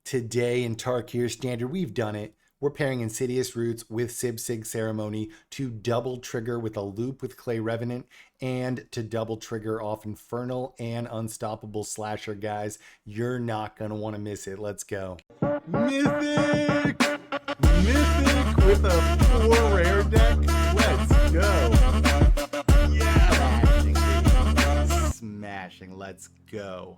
Today in Tarkir Standard, we've done it. We're pairing Insidious Roots with SIBSIG Ceremony to double trigger with a loop with Clay Revenant and to double trigger off Infernal and Unstoppable Slasher, guys. You're not going to want to miss it. Let's go. Mythic! Mythic with a 4 rare deck. Let's go. Yeah! Smashing. Let's go.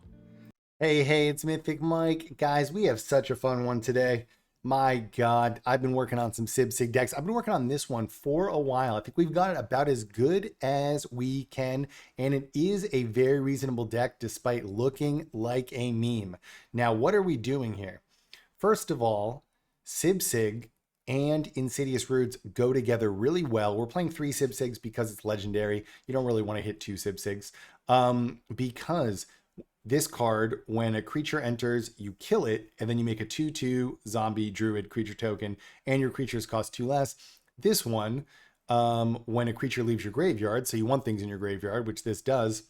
Hey, it's Mythic Mike. Guys, we have such a fun one today. My God, I've been working on some SIBSIG decks. I've been working on this one for a while. I think we've got it about as good as we can, and it is a very reasonable deck despite looking like a meme. Now, what are we doing here? First of all, SIBSIG and Insidious Roots go together really well. We're playing 3 SIBSIGs because it's legendary. You don't really want to hit 2 SIBSIGs because this card, when a creature enters, you kill it, and then you make a 2/2 zombie druid creature token, and your creatures cost 2 less. This one, when a creature leaves your graveyard, so you want things in your graveyard, which this does,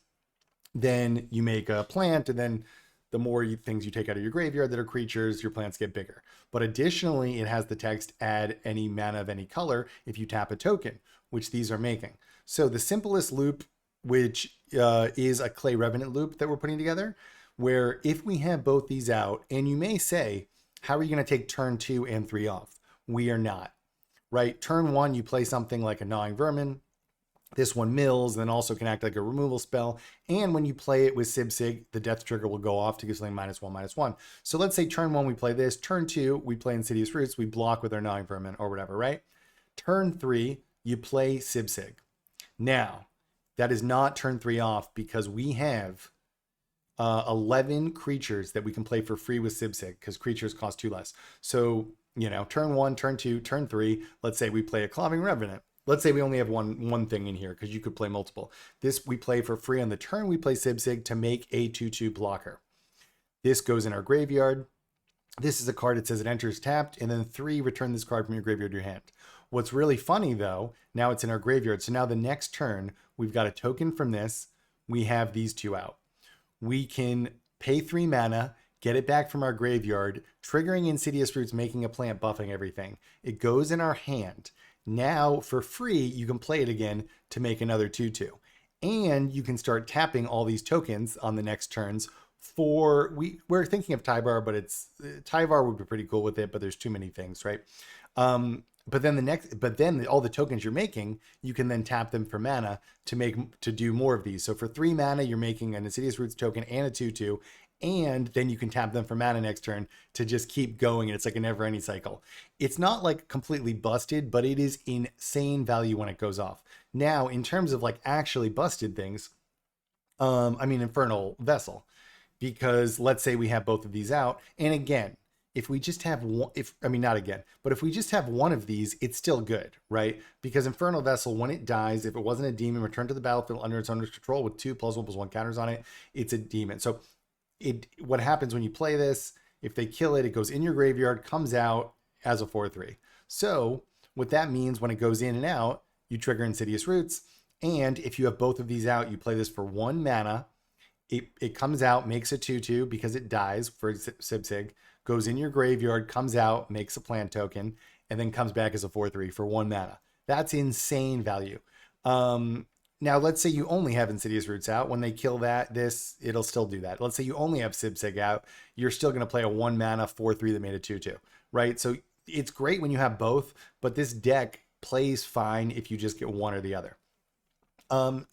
then you make a plant, and then the more things you take out of your graveyard that are creatures, your plants get bigger. But additionally, it has the text, add any mana of any color if you tap a token, which these are making. So the simplest loop, which is a Clay Revenant loop that we're putting together, where if we have both these out, and you may say, how are you going to take turn 2 and 3 off? We are not, right? Turn 1, you play something like a Gnawing Vermin. This one mills, and then also can act like a removal spell. And when you play it with SIBSIG, the death trigger will go off to give something -1/-1. So let's say turn 1, we play this. Turn 2, we play Insidious Roots. We block with our Gnawing Vermin or whatever, right? Turn 3, you play SIBSIG. Now, that is not turn 3 off because we have 11 creatures that we can play for free with SIBSIG because creatures cost 2 less. So, turn 1, turn 2, turn 3, let's say we play a Clawing Revenant. Let's say we only have one thing in here because you could play multiple. This we play for free on the turn. We play SIBSIG to make a 2/2 blocker. This goes in our graveyard. This is a card that says it enters tapped, and then 3, return this card from your graveyard to your hand. What's really funny though, now it's in our graveyard. So now the next turn, we've got a token from this. We have these 2 out. We can pay 3 mana, get it back from our graveyard, triggering Insidious Roots, making a plant, buffing everything. It goes in our hand. Now for free, you can play it again to make another 2/2. And you can start tapping all these tokens on the next turns for, we're thinking of Tyvar, but Tyvar would be pretty cool with it, but there's too many things, right? But then all the tokens you're making, you can then tap them for mana to do more of these. So for 3 mana, you're making an Insidious Roots token and a 2/2, and then you can tap them for mana next turn to just keep going. And it's like a never-ending cycle. It's not like completely busted, but it is insane value when it goes off. Now, in terms of like actually busted things, Infernal Vessel, because let's say we have both of these out, and again, if we just have one, if we just have one of these, it's still good, right? Because Infernal Vessel, when it dies, if it wasn't a demon, returned to the battlefield under its owner's control with 2 +1/+1 counters on it, it's a demon. So what happens when you play this, if they kill it, it goes in your graveyard, comes out as a 4/3. So what that means when it goes in and out, you trigger Insidious Roots. And if you have both of these out, you play this for 1 mana. It comes out, makes a 2/2 because it dies for SIBSIG, goes in your graveyard, comes out, makes a plant token, and then comes back as a 4/3 for 1 mana. That's insane value. Now, let's say you only have Insidious Roots out. When they kill it'll still do that. Let's say you only have SIBSIG out. You're still going to play a 1 mana 4/3 that made a 2/2, right? So it's great when you have both, but this deck plays fine if you just get one or the other.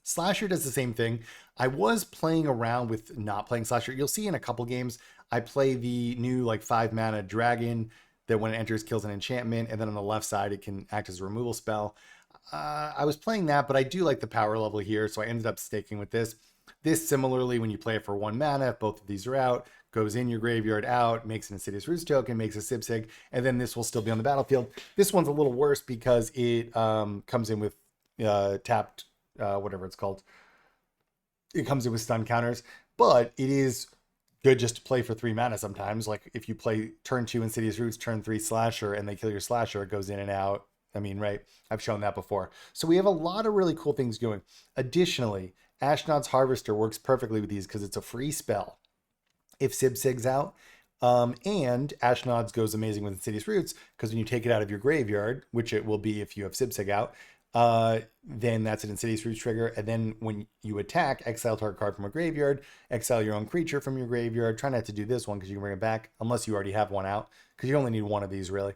Slasher does the same thing. I was playing around with not playing Slasher. You'll see in a couple games, I play the new 5 mana dragon that when it enters kills an enchantment, and then on the left side it can act as a removal spell. I was playing that, but I do like the power level here, so I ended up sticking with this. This similarly, when you play it for 1 mana, if both of these are out, goes in your graveyard, out, makes an Insidious Roots token, makes a SIBSIG, and then this will still be on the battlefield. This one's a little worse because it comes in with tapped, whatever it's called. It comes in with stun counters, but it is good just to play for 3 mana sometimes. Like if you play turn 2 Insidious Roots, turn 3 Slasher, and they kill your Slasher, it goes in and out. Right? I've shown that before. So we have a lot of really cool things going. Additionally, Ashnod's Harvester works perfectly with these because it's a free spell. If SIBSIG's out, And Ashnod's goes amazing with Insidious Roots because when you take it out of your graveyard, which it will be if you have SIBSIG out, then that's an Insidious Roots trigger. And then when you attack, exile target card from a graveyard, exile your own creature from your graveyard. Try not to do this one because you can bring it back unless you already have one out because you only need one of these really.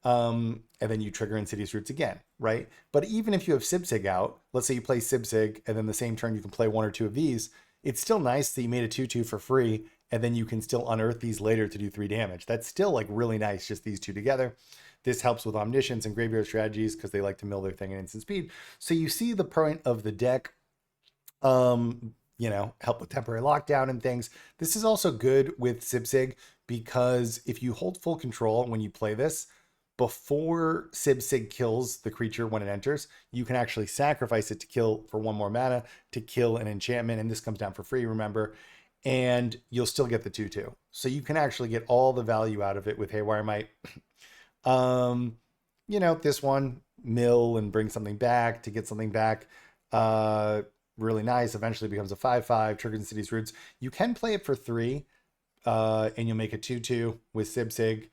And then you trigger Insidious Roots again, right? But even if you have SIBSIG out, let's say you play SIBSIG and then the same turn you can play one or two of these, it's still nice that you made a 2/2 for free and then you can still unearth these later to do 3 damage. That's still like really nice, just these two together. This helps with omniscience and graveyard strategies because they like to mill their thing at instant speed. So you see the point of the deck, help with temporary lockdown and things. This is also good with SIBSIG because if you hold full control when you play this, before SIBSIG kills the creature when it enters, you can actually sacrifice it to kill for 1 more mana to kill an enchantment. And this comes down for free, remember, and you'll still get the 2/2. So you can actually get all the value out of it with Haywire Might. This one, mill and bring something back to get something back. Really nice. Eventually becomes a 5/5, triggers Insidious Roots. You can play it for 3, and you'll make a 2/2 with SIBSIG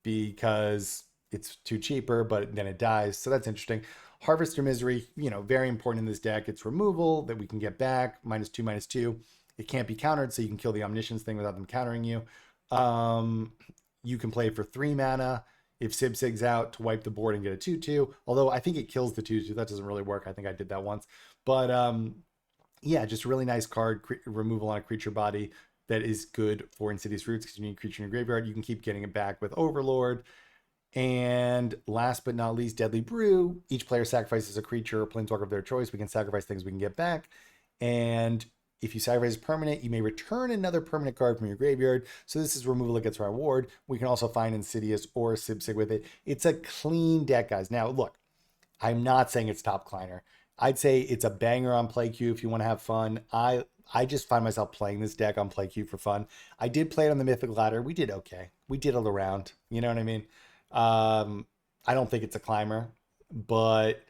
because it's too cheaper, but then it dies. So that's interesting. Harvester Misery, very important in this deck. It's removal that we can get back, -2/-2. It can't be countered, so you can kill the Omniscience thing without them countering you. You can play for 3 mana if SIBSIG's out to wipe the board and get a 2/2. Although I think it kills the 2/2. That doesn't really work. I think I did that once. But yeah, just a really nice card, removal on a creature body that is good for Insidious Roots because you need a creature in your graveyard. You can keep getting it back with Overlord. And last but not least, Deadly Brew. Each player sacrifices a creature or planeswalker of their choice. We can sacrifice things we can get back. And if you sacrifice a permanent, you may return another permanent card from your graveyard. So this is removal that gets reward. We can also find Insidious or SIBSIG with it. It's a clean deck, guys. Now, look, I'm not saying it's top cleaner. I'd say it's a banger on play queue if you want to have fun. I just find myself playing this deck on play queue for fun. I did play it on the Mythic Ladder. We did okay. We diddled around. You know what I mean? I don't think it's a climber, but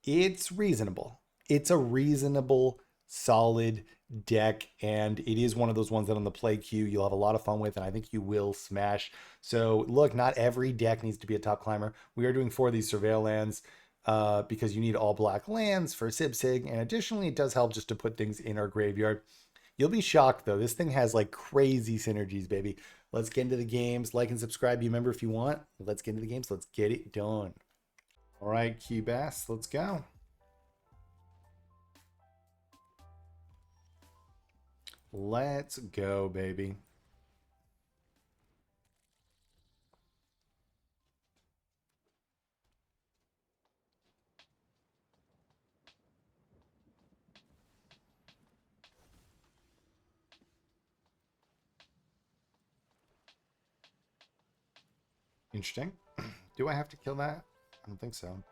it's reasonable. It's a reasonable, solid deck, and it is one of those ones that on the play queue you'll have a lot of fun with, and I think you will smash. So look, not every deck needs to be a top climber. We are doing 4 of these Surveil lands because you need all black lands for SIBSIG, and additionally it does help just to put things in our graveyard. You'll be shocked though. This thing has like crazy synergies, baby. Let's get into the games. Like and subscribe, be a member if you want. Let's get into the games. Let's get it done. All right, Key Bass, let's go. Let's go, baby. Interesting. Do I have to kill that? I don't think so.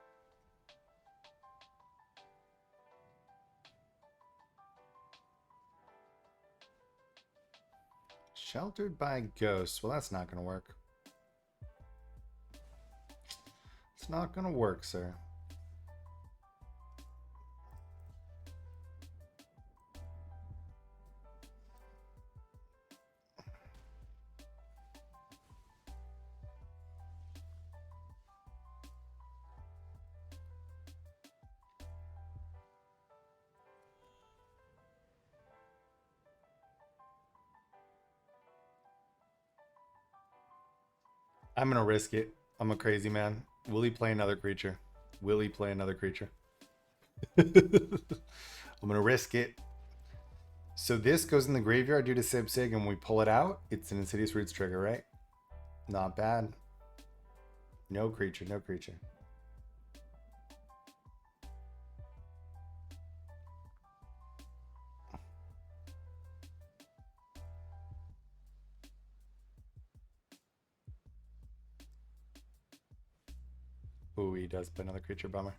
Sheltered by ghosts. Well, that's not going to work. It's not going to work, sir. I'm going to risk it. I'm a crazy man. Will he play another creature? Will he play another creature? I'm going to risk it. So this goes in the graveyard due to SIBSIG, and when we pull it out, it's an Insidious Roots trigger, right? Not bad. No creature, no creature. Ooh, he does put another creature, bummer.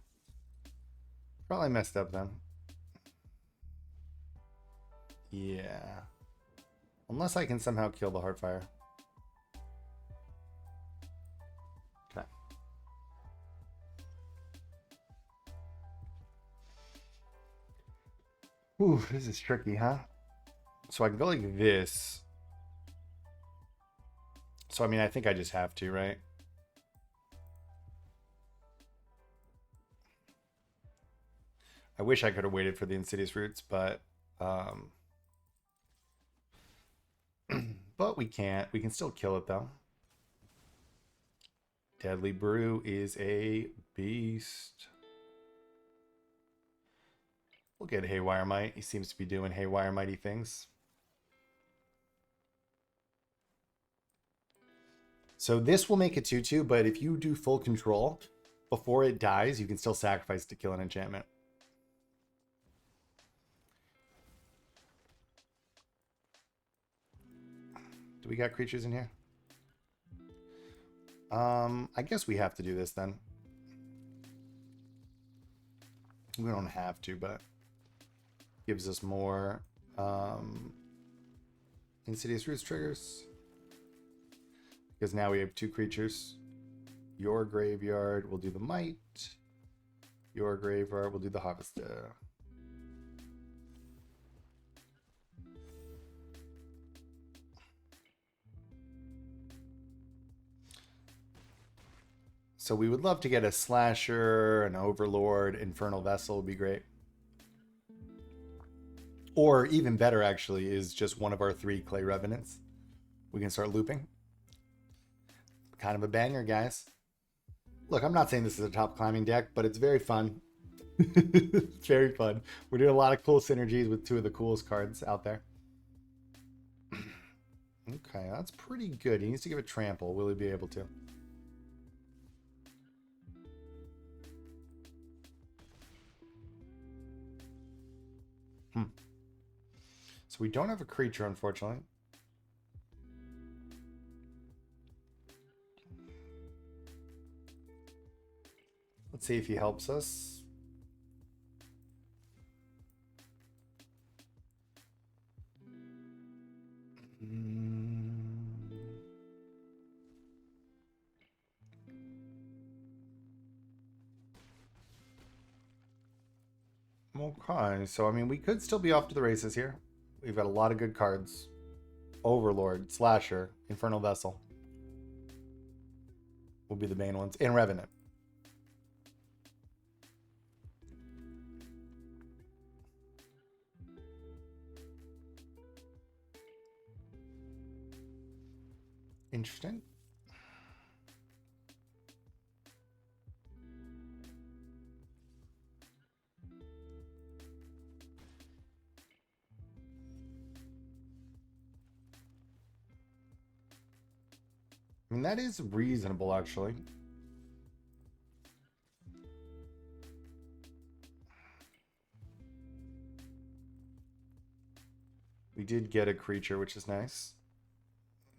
Probably messed up then. Yeah. Unless I can somehow kill the Heartfire. Okay. Ooh, this is tricky, huh? So I can go like this. So, I mean, I think I just have to, right? I wish I could have waited for the Insidious Roots, but but we can't. We can still kill it, though. Deadly Brew is a beast. We'll get Haywire Might. He seems to be doing Haywire Mighty things. So this will make it 2/2, but if you do full control, before it dies, you can still sacrifice to kill an enchantment. Do we got creatures in here? I guess we have to do this then. We don't have to, but gives us more Insidious Roots triggers. Because now we have 2 creatures. Your graveyard will do the Might. Your graveyard will do the Harvester. So we would love to get a Slasher, an Overlord, Infernal Vessel would be great. Or even better, actually, is just one of our 3 Clay Revenants. We can start looping. Kind of a banger, guys. Look, I'm not saying this is a top climbing deck, but it's very fun. It's very fun. We're doing a lot of cool synergies with 2 of the coolest cards out there. Okay, that's pretty good. He needs to give it trample. Will he be able to? So we don't have a creature, unfortunately. Let's see if he helps us. Okay, so I mean, we could still be off to the races here. We've got a lot of good cards. Overlord, Slasher, Infernal Vessel will be the main ones, and Revenant. Interesting. I mean, that is reasonable, actually. We did get a creature, which is nice.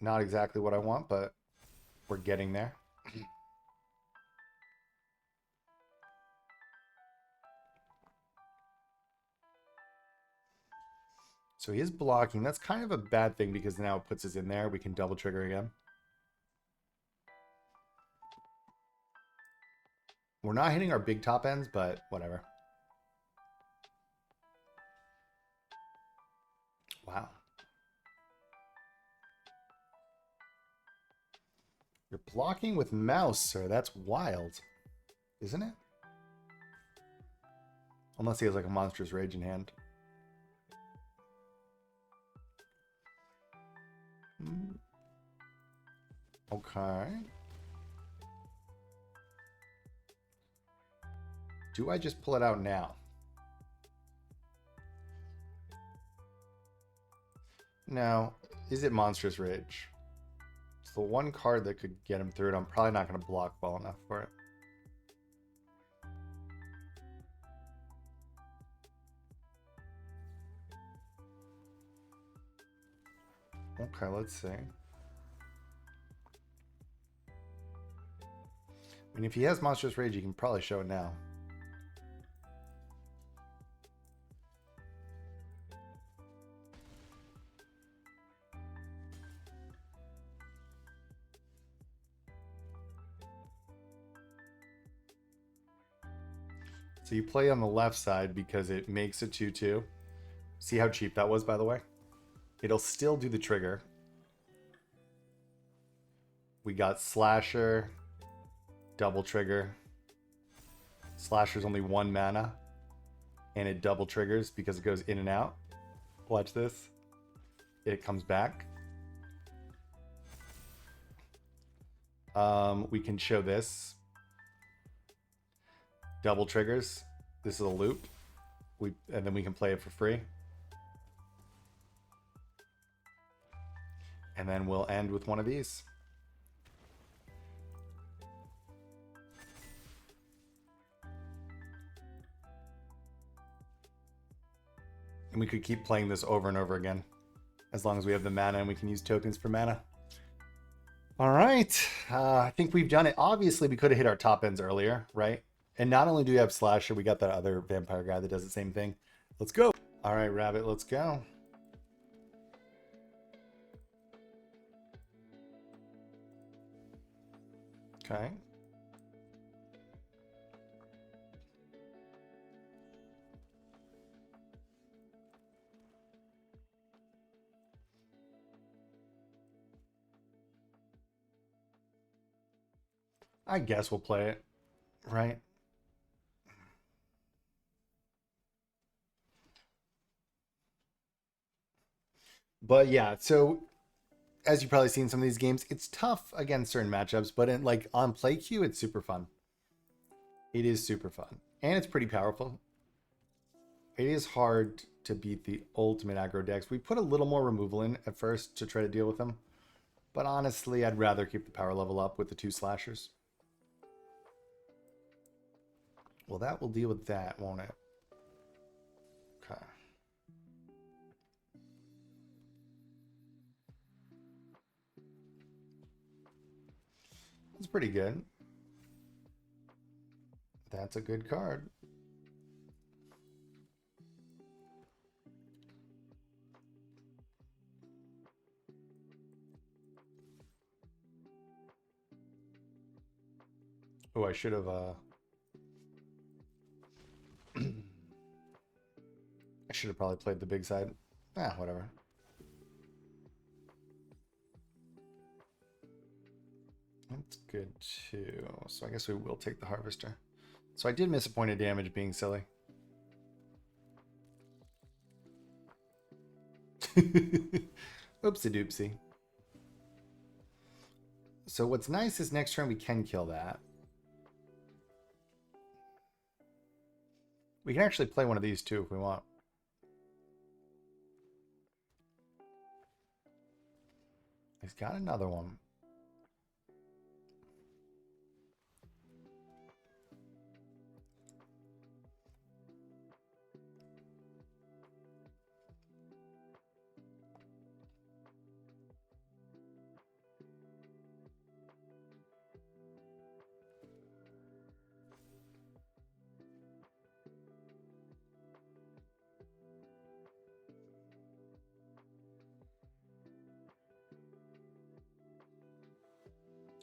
Not exactly what I want, but we're getting there. So he is blocking. That's kind of a bad thing because now it puts us in there. We can double trigger again. We're not hitting our big top ends, but whatever. Wow. You're blocking with mouse, sir. That's wild. Isn't it? Unless he has like a monstrous rage in hand. Okay. Do I just pull it out now? No. Is it Monstrous Rage? It's the one card that could get him through it. I'm probably not going to block well enough for it. Okay, let's see. I mean, if he has Monstrous Rage, he can probably show it now. So you play on the left side because it makes a 2/2. See how cheap that was, by the way? It'll still do the trigger. We got Slasher, double trigger. Slasher's only 1 mana, and it double triggers because it goes in and out. Watch this. It comes back. We can show this. Double triggers. This is a loop. And then we can play it for free. And then we'll end with one of these. And we could keep playing this over and over again, as long as we have the mana and we can use tokens for mana. All right, I think we've done it. Obviously, we could have hit our top ends earlier, right? And not only do we have Slasher, we got that other vampire guy that does the same thing. Let's go. All right, Rabbit, let's go. Okay. I guess we'll play it, right? But yeah, so as you've probably seen some of these games, it's tough against certain matchups, but in, like on play queue, it's super fun. It is super fun. And it's pretty powerful. It is hard to beat the ultimate aggro decks. We put a little more removal in at first to try to deal with them. But honestly, I'd rather keep the power level up with the 2 slashers. Well, that will deal with that, won't it? Okay. That's pretty good. That's a good card. Oh, I should have I should have probably played the big side. Ah, whatever. That's good too. So I guess we will take the Harvester. So I did miss a point of damage being silly. Oopsie doopsie. So what's nice is next turn we can kill that. We can actually play one of these too if we want. He's got another one.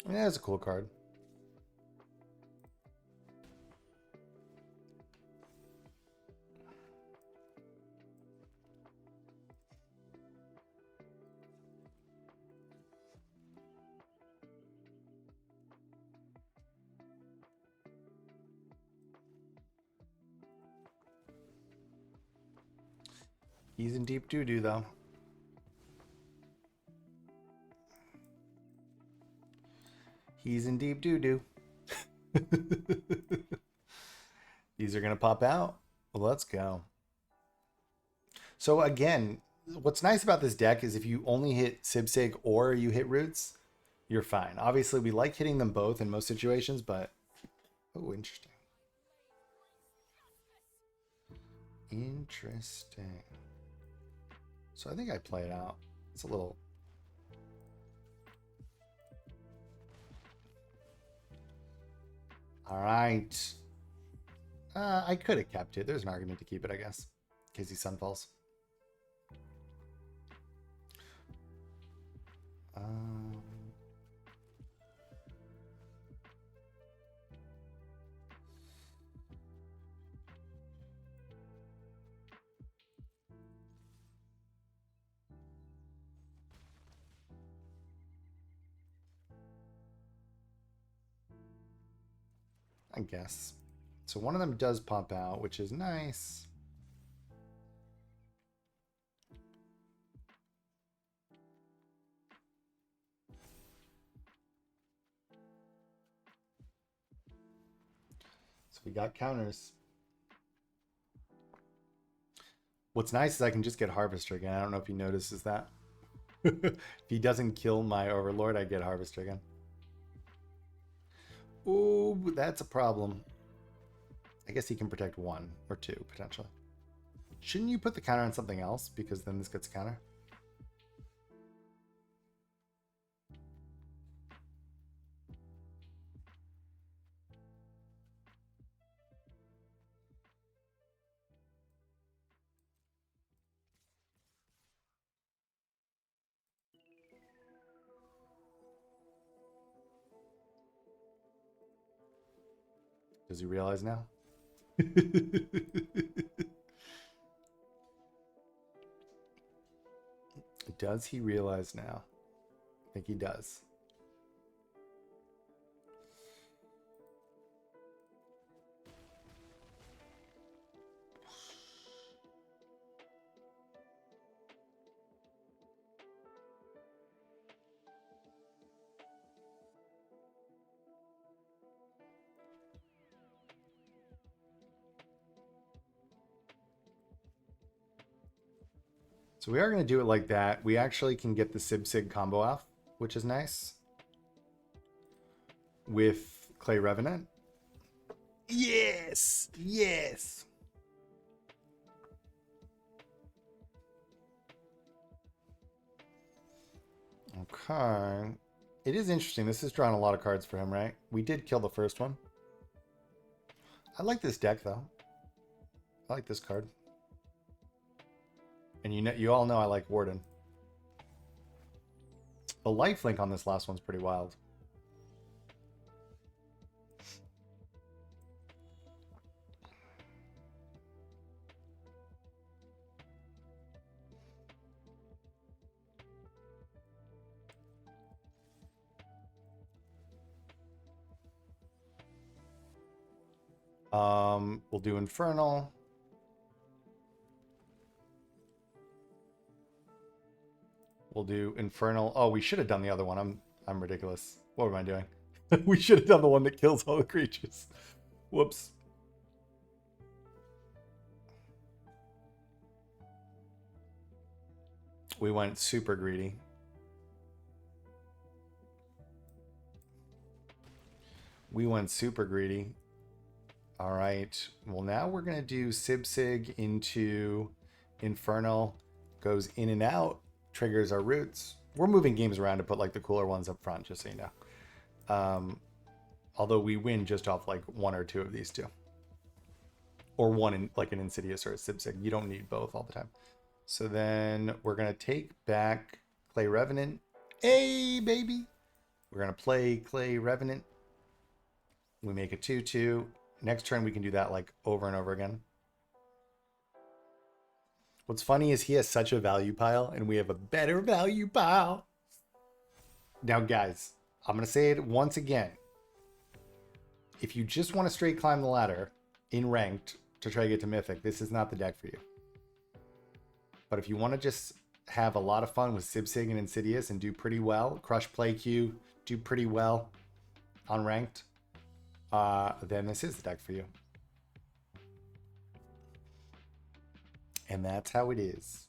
Yeah, it's a cool card. He's in deep doo-doo though. He's in deep doo-doo. These are going to pop out. Well, let's go. So again, what's nice about this deck is if you only hit SIBSIG or you hit Roots, you're fine. Obviously, we like hitting them both in most situations, but... Oh, interesting. Interesting. So I think I play it out. It's a little... All right. I could have kept it. There's an argument to keep it, I guess. In case he Sunfalls. I guess. So one of them does pop out, which is nice. So we got counters. What's nice is I can just get Harvester again. I don't know if he notices that. If he doesn't kill my Overlord, I get Harvester again. Ooh, that's a problem. I guess he can protect 1 or 2, potentially. Shouldn't you put the counter on something else? Because then this gets counter. Does he realize now? Does he realize now? I think he does. So we are going to do it like that. We actually can get the SIBSIG combo off, which is nice. With Clay Revenant. Yes! Yes! Okay. It is interesting. This is drawing a lot of cards for him, right? We did kill the first one. I like this deck, though. I like this card. And you all know I like Warden. The lifelink on this last one's pretty wild. We'll do Infernal. We'll do Infernal. Oh, we should have done the other one. I'm ridiculous. What am I doing? We should have done the one that kills all the creatures. Whoops. We went super greedy. We went super greedy. All right. Well, now we're going to do SIBSIG into Infernal. Goes in and out. Triggers our roots. We're moving games around to put like the cooler ones up front, just so you know. Although we win just off like 1 or 2 of these 2. Or one in like an Insidious or a SIBSIG. You don't need both all the time. So then we're going to take back Clay Revenant. Hey, baby! We're going to play Clay Revenant. We make a 2/2. Next turn we can do that like over and over again. What's funny is he has such a value pile and we have a better value pile. Now, guys, I'm going to say it once again. If you just want to straight climb the ladder in ranked to try to get to Mythic, this is not the deck for you. But if you want to just have a lot of fun with SIBSIG and Insidious and do pretty well, crush play queue, do pretty well on ranked, then this is the deck for you. And that's how it is.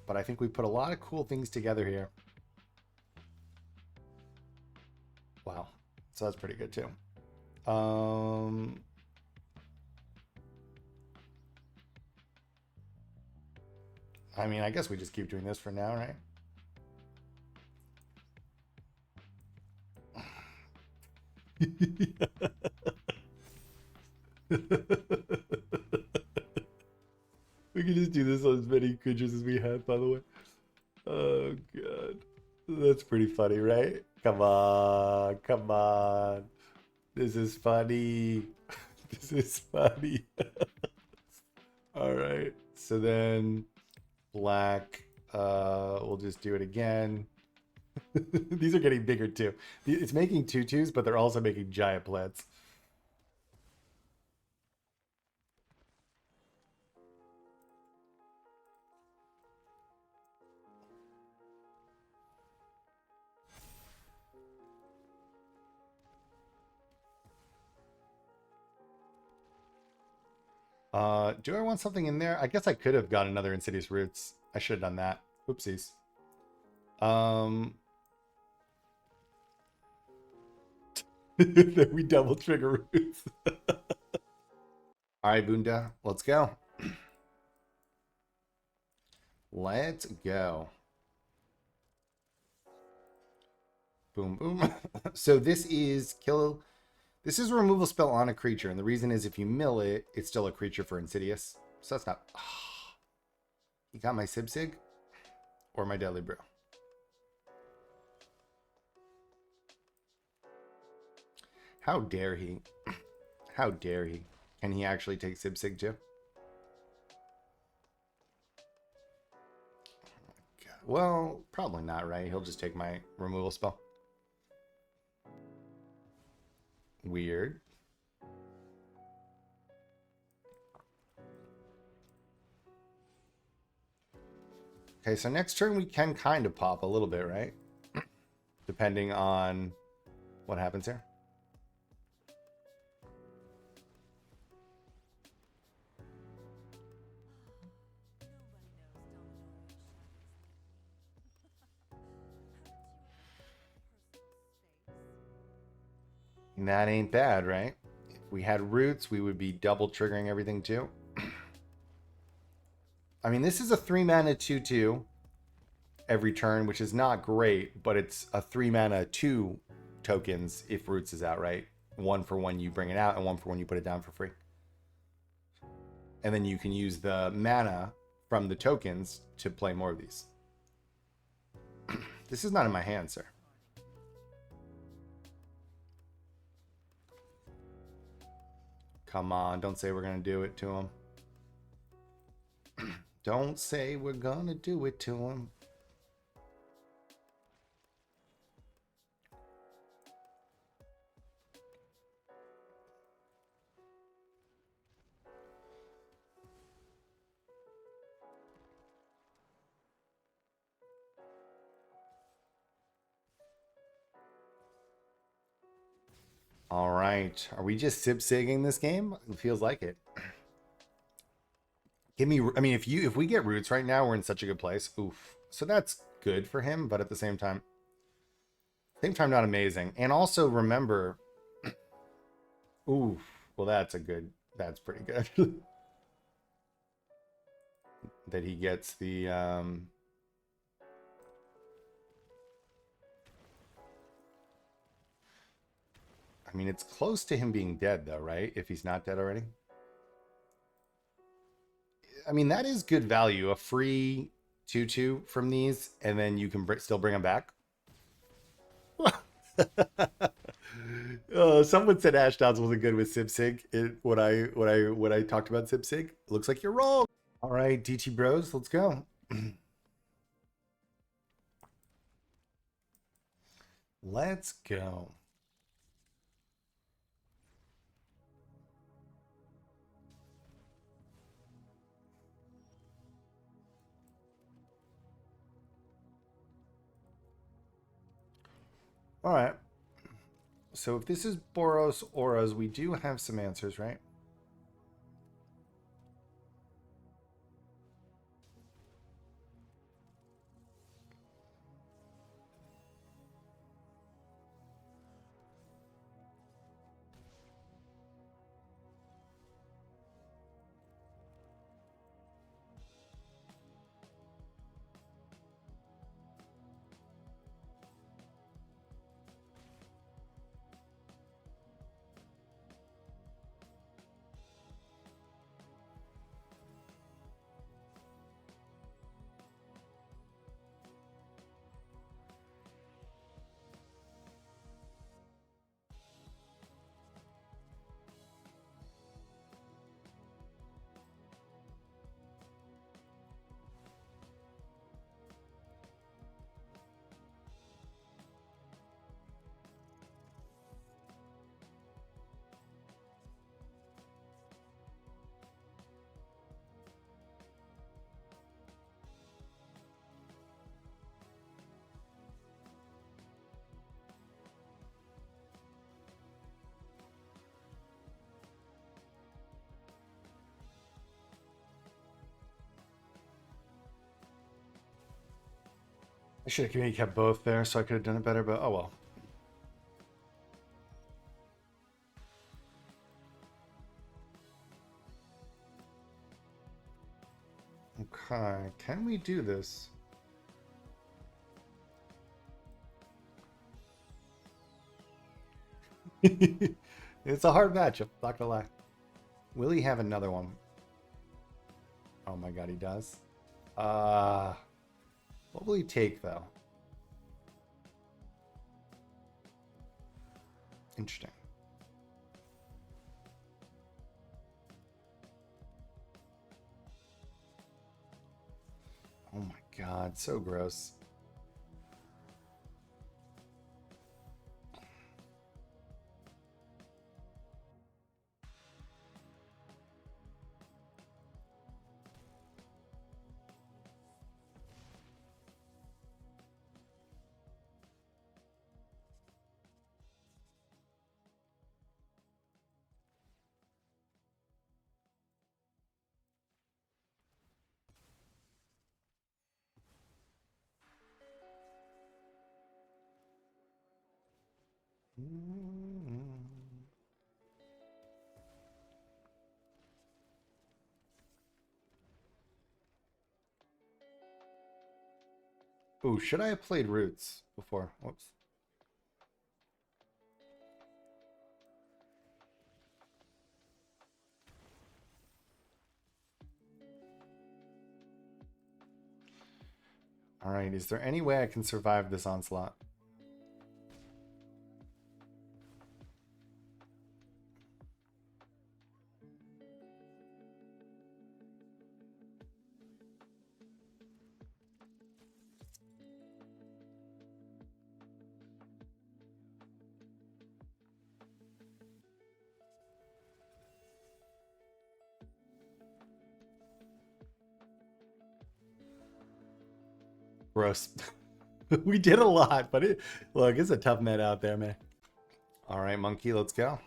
But I think we put a lot of cool things together here. Wow. So that's pretty good too. I mean, I guess we just keep doing this for now, right? We can just do this on as many creatures as we have, by the way. Oh, God. That's pretty funny, right? Come on. Come on. This is funny. This is funny. All right. So then black, we'll just do it again. These are getting bigger too. It's making tutus, but they're also making giant plants. Do I want something in there? I guess I could have got another Insidious Roots. I should have done that. Oopsies. Then we double trigger Roots. All right, Bunda, let's go. Let's go. Boom, boom. So this is kill. This is a removal spell on a creature, and the reason is if you mill it, it's still a creature for Insidious. So that's not... You got my SIBSIG? Or my Deadly Brew? How dare he? How dare he? Can he actually take SIBSIG too? Well, probably not, right? He'll just take my removal spell. Weird. Okay, so next turn we can kind of pop a little bit, right? Depending on what happens here. And that ain't bad, right? If we had roots, we would be double triggering everything too. I mean, this is a 3-mana 2/2 every turn, which is not great, but it's a 3-mana 2 tokens if roots is out, right? 1 for when you bring it out and 1 for when you put it down for free. And then you can use the mana from the tokens to play more of these. This is not in my hand, sir. Come on, don't say we're going to do it to him. Don't say we're going to do it to him. All right. Are we just SIBSIGing this game? It feels like it. Give me, I mean, if we get roots right now, we're in such a good place. Oof. So that's good for him, but at the same time, not amazing. And also remember, oof. Well, that's pretty good. That he gets the, I mean, it's close to him being dead though, right? If he's not dead already. I mean, that is good value. A free 2/2 from these, and then you can still bring them back. Someone said Ashdod's wasn't good with SIBSIG. When I talked about SIBSIG, looks like you're wrong. All right, DT Bros, let's go. Let's go. All right. So if this is Boros Auras, we do have some answers, right? I should have maybe kept both there so I could have done it better, but oh well. Okay, can we do this? It's a hard matchup, not gonna lie. Will he have another one? Oh my god, he does. What will he take though? Interesting. Oh my god, so gross. Ooh, should I have played Roots before? Whoops. Alright, is there any way I can survive this onslaught? Gross. We did a lot, but look, it's a tough met out there, man. All right, monkey, let's go.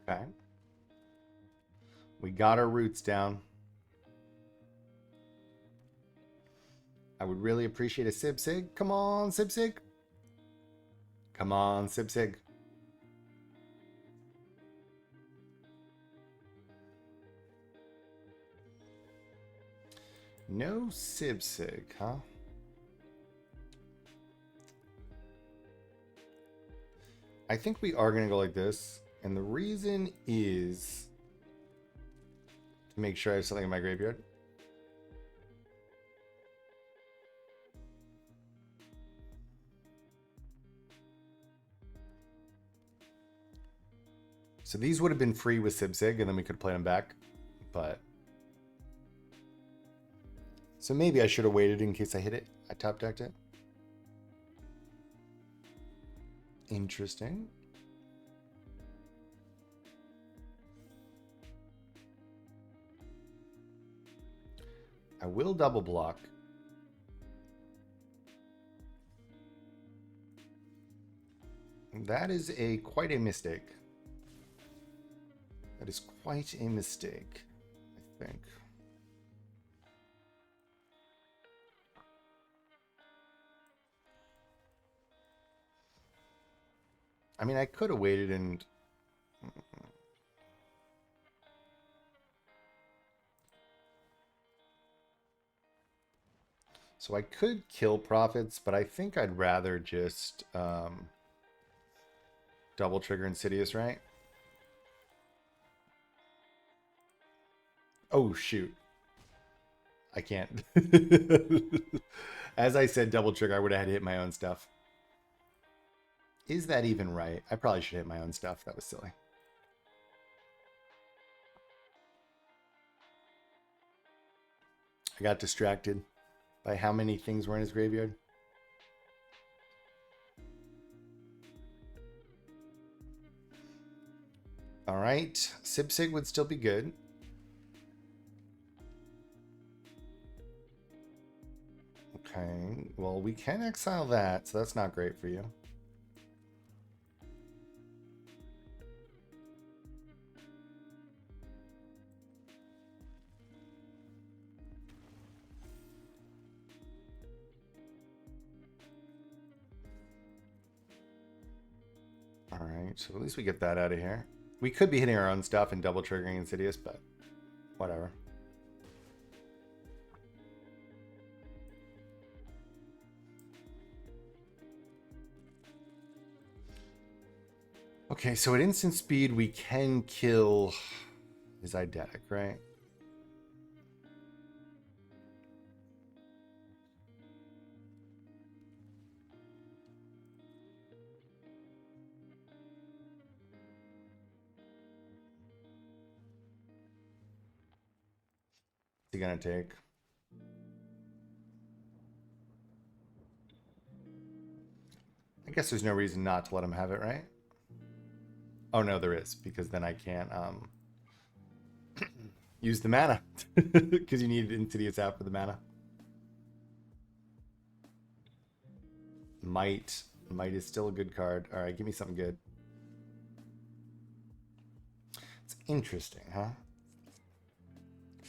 Okay. We got our roots down. I would really appreciate a SIBSIG. Come on, SIBSIG. Come on, SIBSIG. No SIBSIG, huh? I think we are going to go like this. And the reason is to make sure I have something in my graveyard. So these would have been free with SIBSIG, and then we could play them back. But so maybe I should have waited in case I hit it. I top decked it. Interesting. I will double block. That is quite a mistake. That is quite a mistake, I think. I mean, I could have waited and... So I could kill Prophets, but I think I'd rather just double trigger Insidious, right? Oh, shoot. I can't. As I said, double trigger, I would have had to hit my own stuff. Is that even right? I probably should hit my own stuff. That was silly. I got distracted by how many things were in his graveyard. All right. SIBSIG would still be good. Okay. Well, we can exile that, so that's not great for you. All right. So at least we get that out of here. We could be hitting our own stuff and double triggering Insidious, but whatever. Okay, so at instant speed, we can kill his eidetic, right? What's he gonna take? I guess there's no reason not to let him have it, right? Oh no, there is, because then I can't use the mana. Because you need Insidious out for the mana. Might is still a good card. All right, give me something good. It's interesting, huh?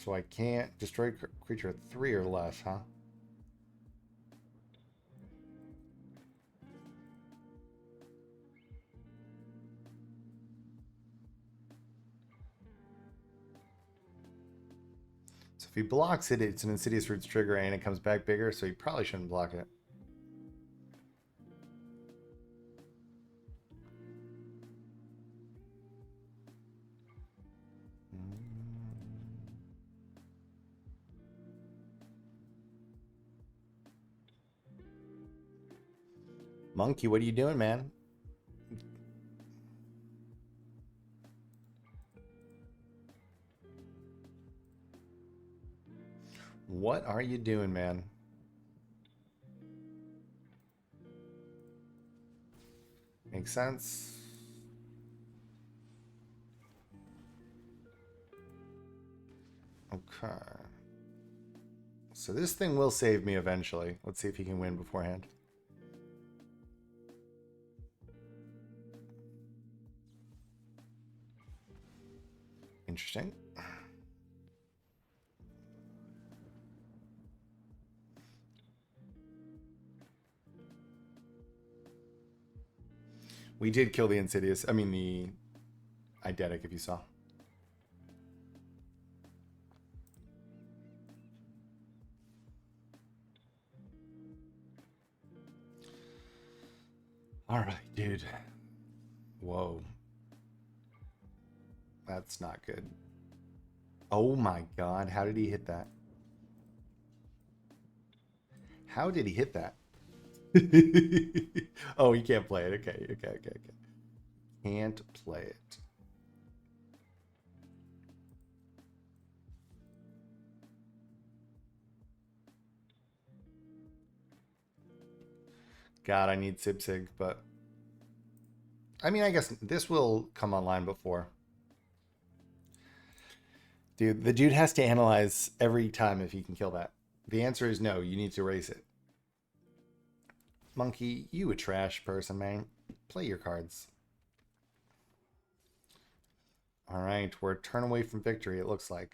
So I can't destroy creature at 3 or less, huh? So if he blocks it, it's an Insidious Roots trigger and it comes back bigger, so he probably shouldn't block it. Monkey, what are you doing, man? What are you doing, man? Makes sense. Okay. So this thing will save me eventually. Let's see if he can win beforehand. Interesting. We did kill the Insidious. I mean, the eidetic, if you saw. All right, dude. Whoa. That's not good. Oh my god, how did he hit that? How did he hit that? Oh, he can't play it. Okay. Can't play it. God, I need SIBSIG, but I mean, I guess this will come online before. Dude, the dude has to analyze every time if he can kill that. The answer is no, you need to erase it. Monkey, you a trash person, man. Play your cards. All right, we're a turn away from victory, it looks like.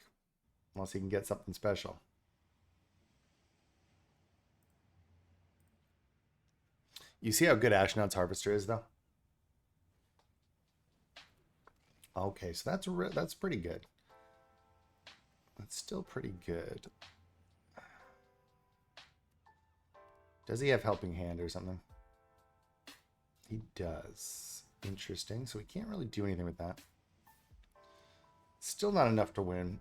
Unless he can get something special. You see how good Ashnod's Harvester is, though? Okay, so that's pretty good. That's still pretty good. Does he have Helping Hand or something? He does. Interesting. So we can't really do anything with that. Still not enough to win.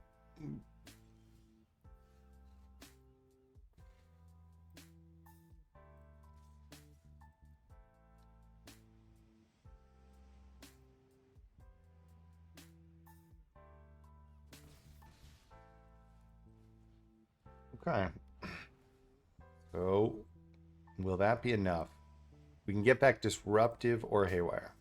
Okay. So, will that be enough? We can get back Disruptive or Haywire.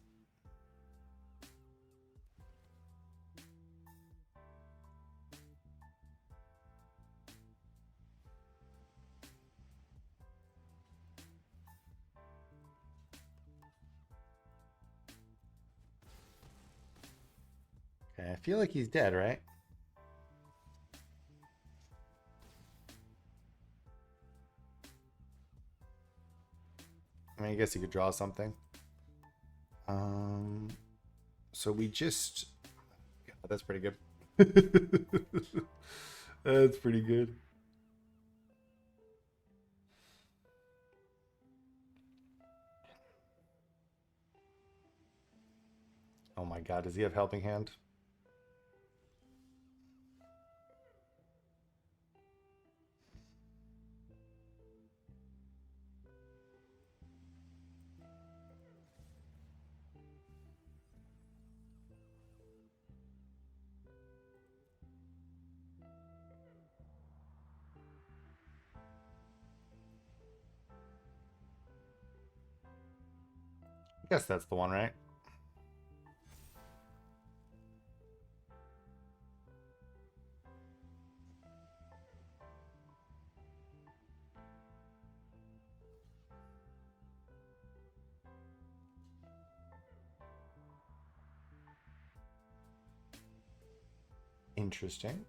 I feel like he's dead, right? I mean, I guess he could draw something. So we just... Yeah, that's pretty good. That's pretty good. Oh my god, does he have Helping Hand? I guess that's the one, right? Interesting.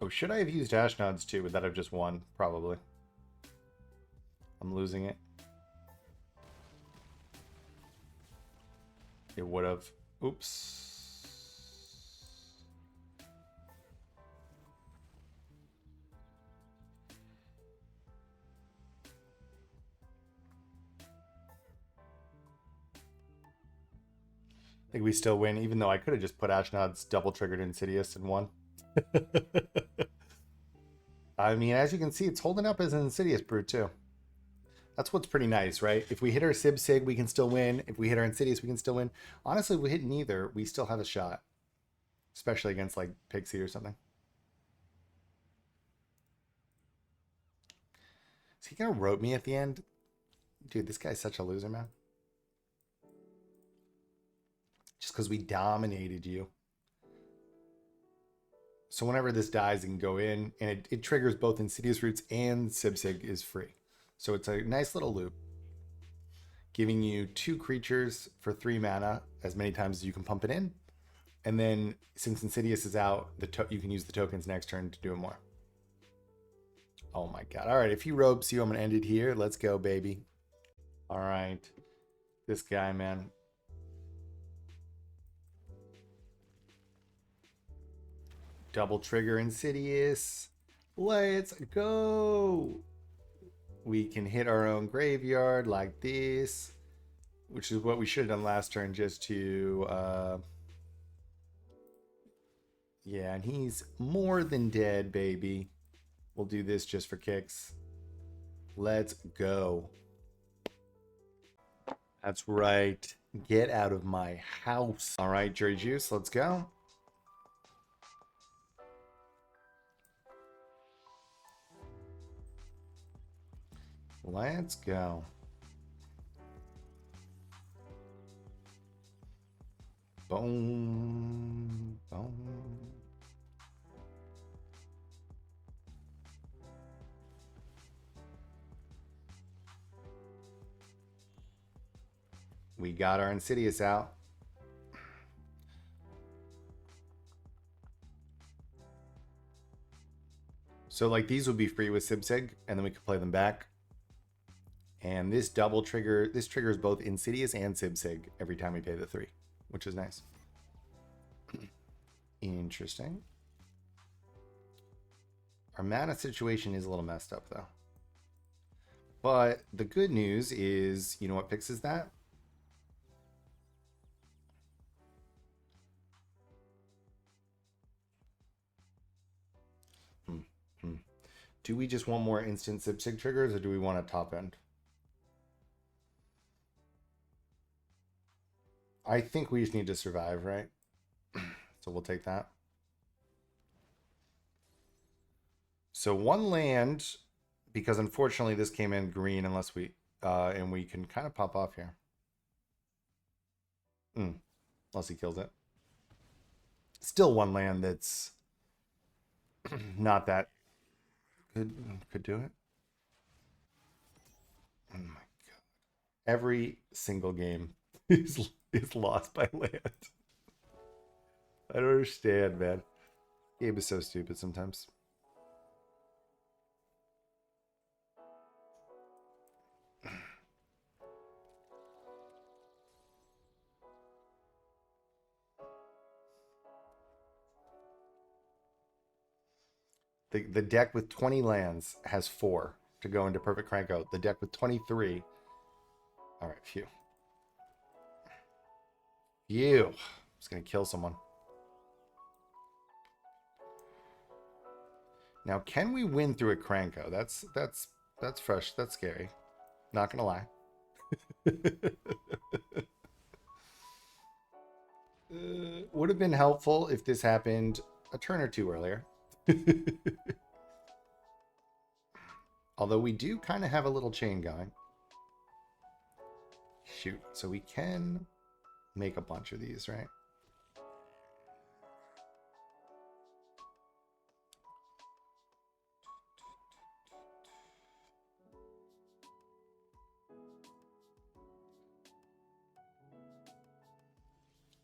Oh, should I have used Ash Nods too? Would that have just won? Probably. I'm losing it. It would have. Oops. I think we still win, even though I could have just put Ash Nods double triggered Insidious and won. I mean, as you can see, it's holding up as an Insidious Brute too. That's what's pretty nice, right? If we hit our SIBSIG, we can still win. If we hit our Insidious, we can still win. Honestly, if we hit neither, we still have a shot. Especially against, like, Pixie or something. Is he gonna rope me at the end? Dude, this guy's such a loser, man. Just because we dominated you. So whenever this dies, it can go in, and it triggers both Insidious Roots and SIBSIG is free. So it's a nice little loop, giving you 2 creatures for 3 mana as many times as you can pump it in. And then since Insidious is out, you can use the tokens next turn to do it more. Oh my god. All right, if he ropes you, I'm going to end it here. Let's go, baby. All right. This guy, man. Double trigger Insidious. Let's go. We can hit our own graveyard like this, which is what we should have done last turn just to... Yeah, and he's more than dead, baby. We'll do this just for kicks. Let's go. That's right. Get out of my house. All right, Jury Juice, let's go. Let's go. Boom. Boom. We got our Insidious out. So like these would be free with SIBSIG, and then we could play them back. And this double trigger, this triggers both Insidious and SIBSIG every time we pay the 3, which is nice. Interesting. Our mana situation is a little messed up though. But the good news is, you know what fixes that? Do we just want more instant SIBSIG triggers, or do we want a top end? I think we just need to survive, right? So we'll take that. So 1 land, because unfortunately this came in green unless we, and we can kind of pop off here. Unless he kills it. Still 1 land that's not that could do it. Oh my god. Every single game. He's lost by land. I don't understand, man. Game is so stupid sometimes. The deck with 20 lands has 4 to go into Perfect Cranko. The deck with 23. All right, phew. Phew. I'm just going to kill someone. Now, can we win through a Cranko? That's fresh. That's scary. Not going to lie. Would have been helpful if this happened a turn or two earlier. Although we do kind of have a little chain going. Shoot. So we can make a bunch of these, right?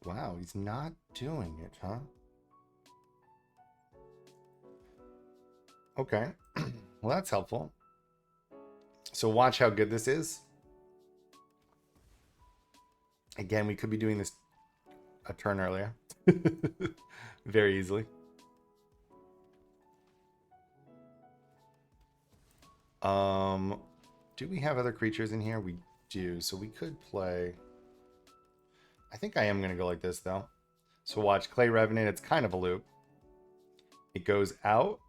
Wow, he's not doing it, huh? Okay. Well, that's helpful. So watch how good this is. Again, we could be doing this a turn earlier. Very easily. Do we have other creatures in here? We do. So we could play... I think I am going to go like this, though. So watch. Clay Revenant. It's kind of a loop. It goes out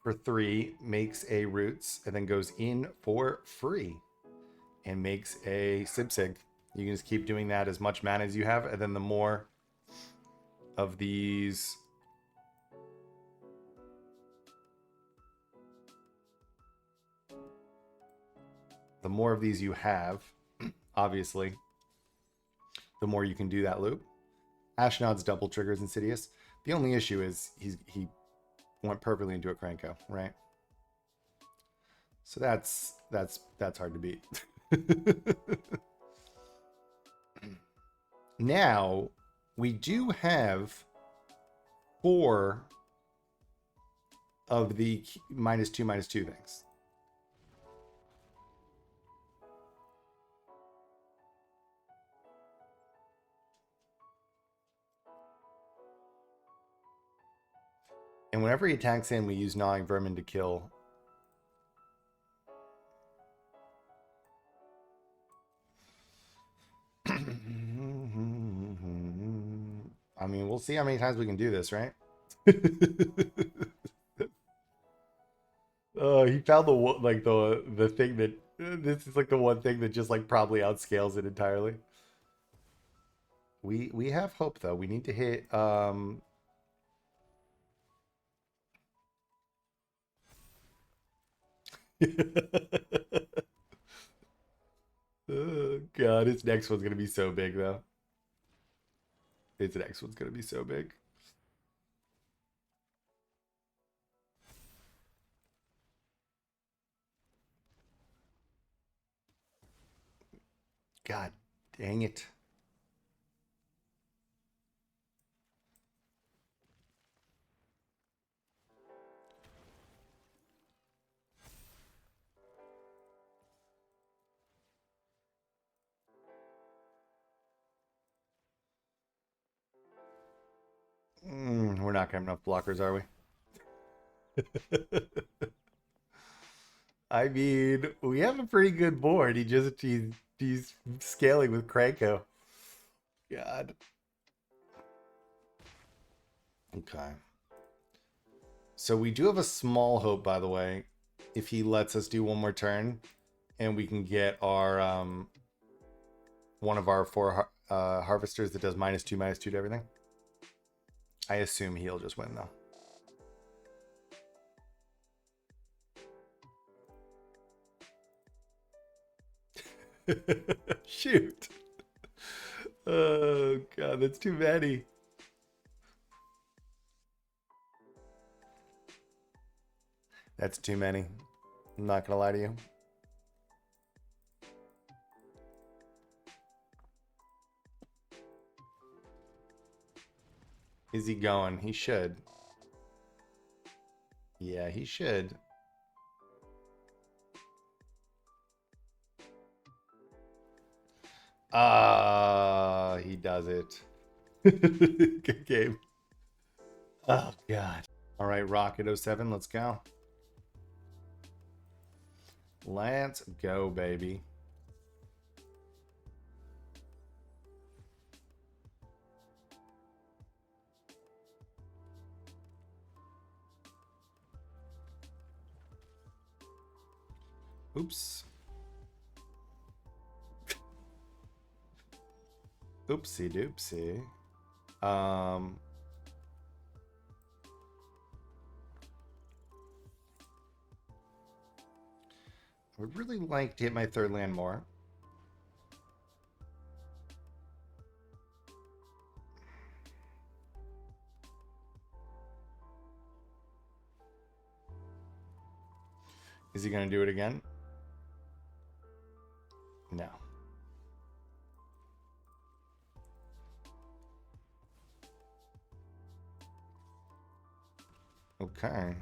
for 3, makes a Roots, and then goes in for free and makes a SIBSIG. You can just keep doing that as much mana as you have, and then the more of these... The more of these you have, obviously, the more you can do that loop. Ashnod's double triggers Insidious. The only issue is he went perfectly into a Cranko, right? So that's hard to beat. Now, we do have 4 of the -2/-2 things. And whenever he attacks in, we use Gnawing Vermin to kill. I mean, we'll see how many times we can do this, right? He found the thing that this is like the one thing that just like probably outscales it entirely. We have hope though. We need to hit Oh god, his next one's gonna be so big though. His next one's gonna be so big. God dang it. We're not gonna have enough blockers, are we? I mean, we have a pretty good board. He's scaling with Cranko. God. Okay. So we do have a small hope, by the way, if he lets us do one more turn, and we can get our one of our 4 harvesters that does -2/-2 to everything. I assume he'll just win though. Shoot. Oh god, that's too many. That's too many. I'm not gonna lie to you. Is he going? He should. Yeah, he should. He does it. Good game. Oh, God. All right, Rocket 07, let's go. Let's go, baby. Oops. Oopsie doopsie. I would really like to hit my third land more. Is he going to do it again? No. Okay.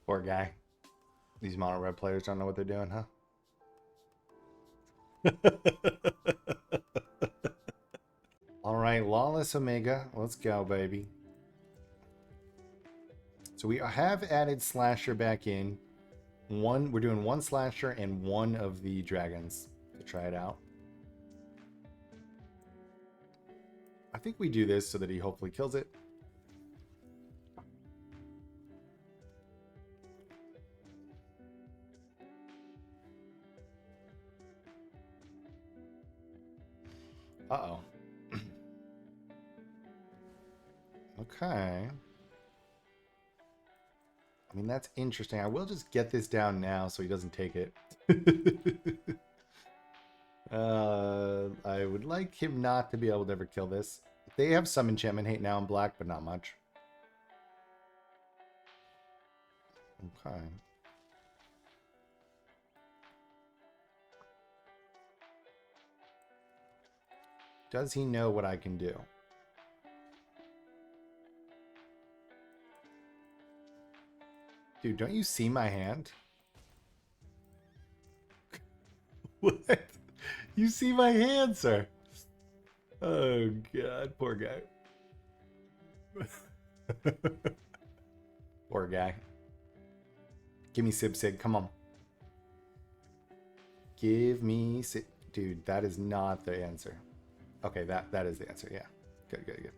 Poor guy. These mono red players don't know what they're doing, huh? All right, Lawless Omega. Let's go, baby. So we have added Slasher back in. We're doing one Slasher and one of the dragons to try it out. I think we do this so that he hopefully kills it. Uh-oh. Okay. I mean, that's interesting. I will just get this down now so he doesn't take it. I would like him not to be able to ever kill this. They have some enchantment hate now in black, but not much. Okay. Does he know what I can do? Dude, don't you see my hand? What? You see my hand, sir? Oh, God. Poor guy. Poor guy. Give me SIBSIG. Come on. Give me SIB. Dude, that is not the answer. Okay, that is the answer. Yeah. Good, good, good.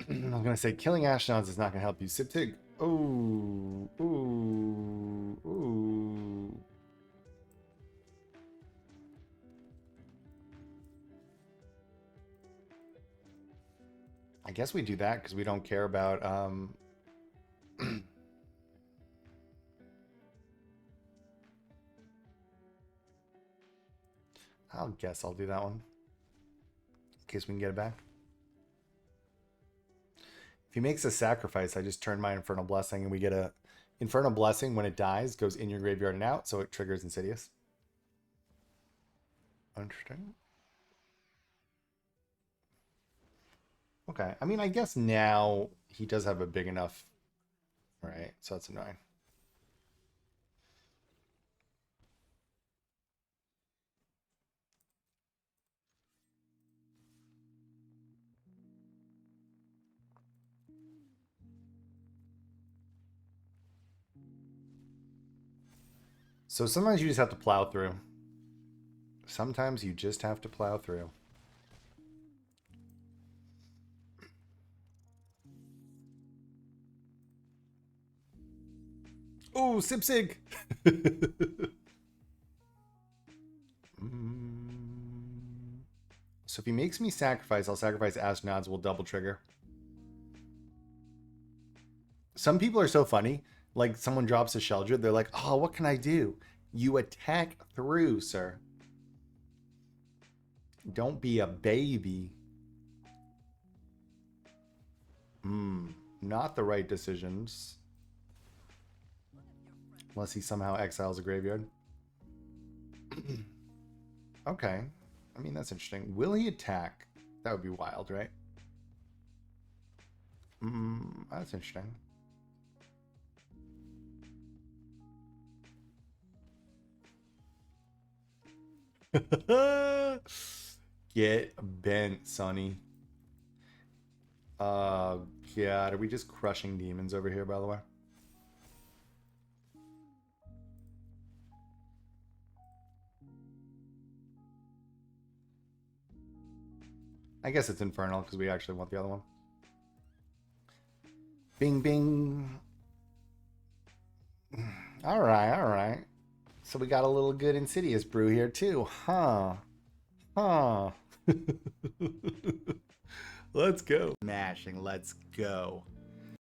I was gonna say killing astronauts is not gonna help you. SIBSIG. Ooh, ooh, ooh. I guess we do that because we don't care about I'll guess I'll do that one in case we can get it back. If he makes a sacrifice, I just turn my Infernal Blessing and we get a Infernal Blessing when it dies, goes in your graveyard and out, so it triggers Insidious. Interesting. Okay, I mean, I guess now he does have a big enough, right? So that's annoying. So sometimes you just have to plow through. Sometimes you just have to plow through. Oh, SIBSIG! So if he makes me sacrifice, I'll sacrifice astronauts, will double trigger. Some people are so funny. Like, someone drops a Sheldred, they're like, oh, what can I do? You attack through, sir. Don't be a baby. Not the right decisions. Unless he somehow exiles a graveyard. Okay. I mean, that's interesting. Will he attack? That would be wild, right? That's interesting. Get bent, Sonny. God, are we just crushing demons over here, by the way? I guess it's Infernal because we actually want the other one. Bing, bing. All right, all right. So we got a little good Insidious brew here too, huh? Huh. Let's go. Mashing, let's go.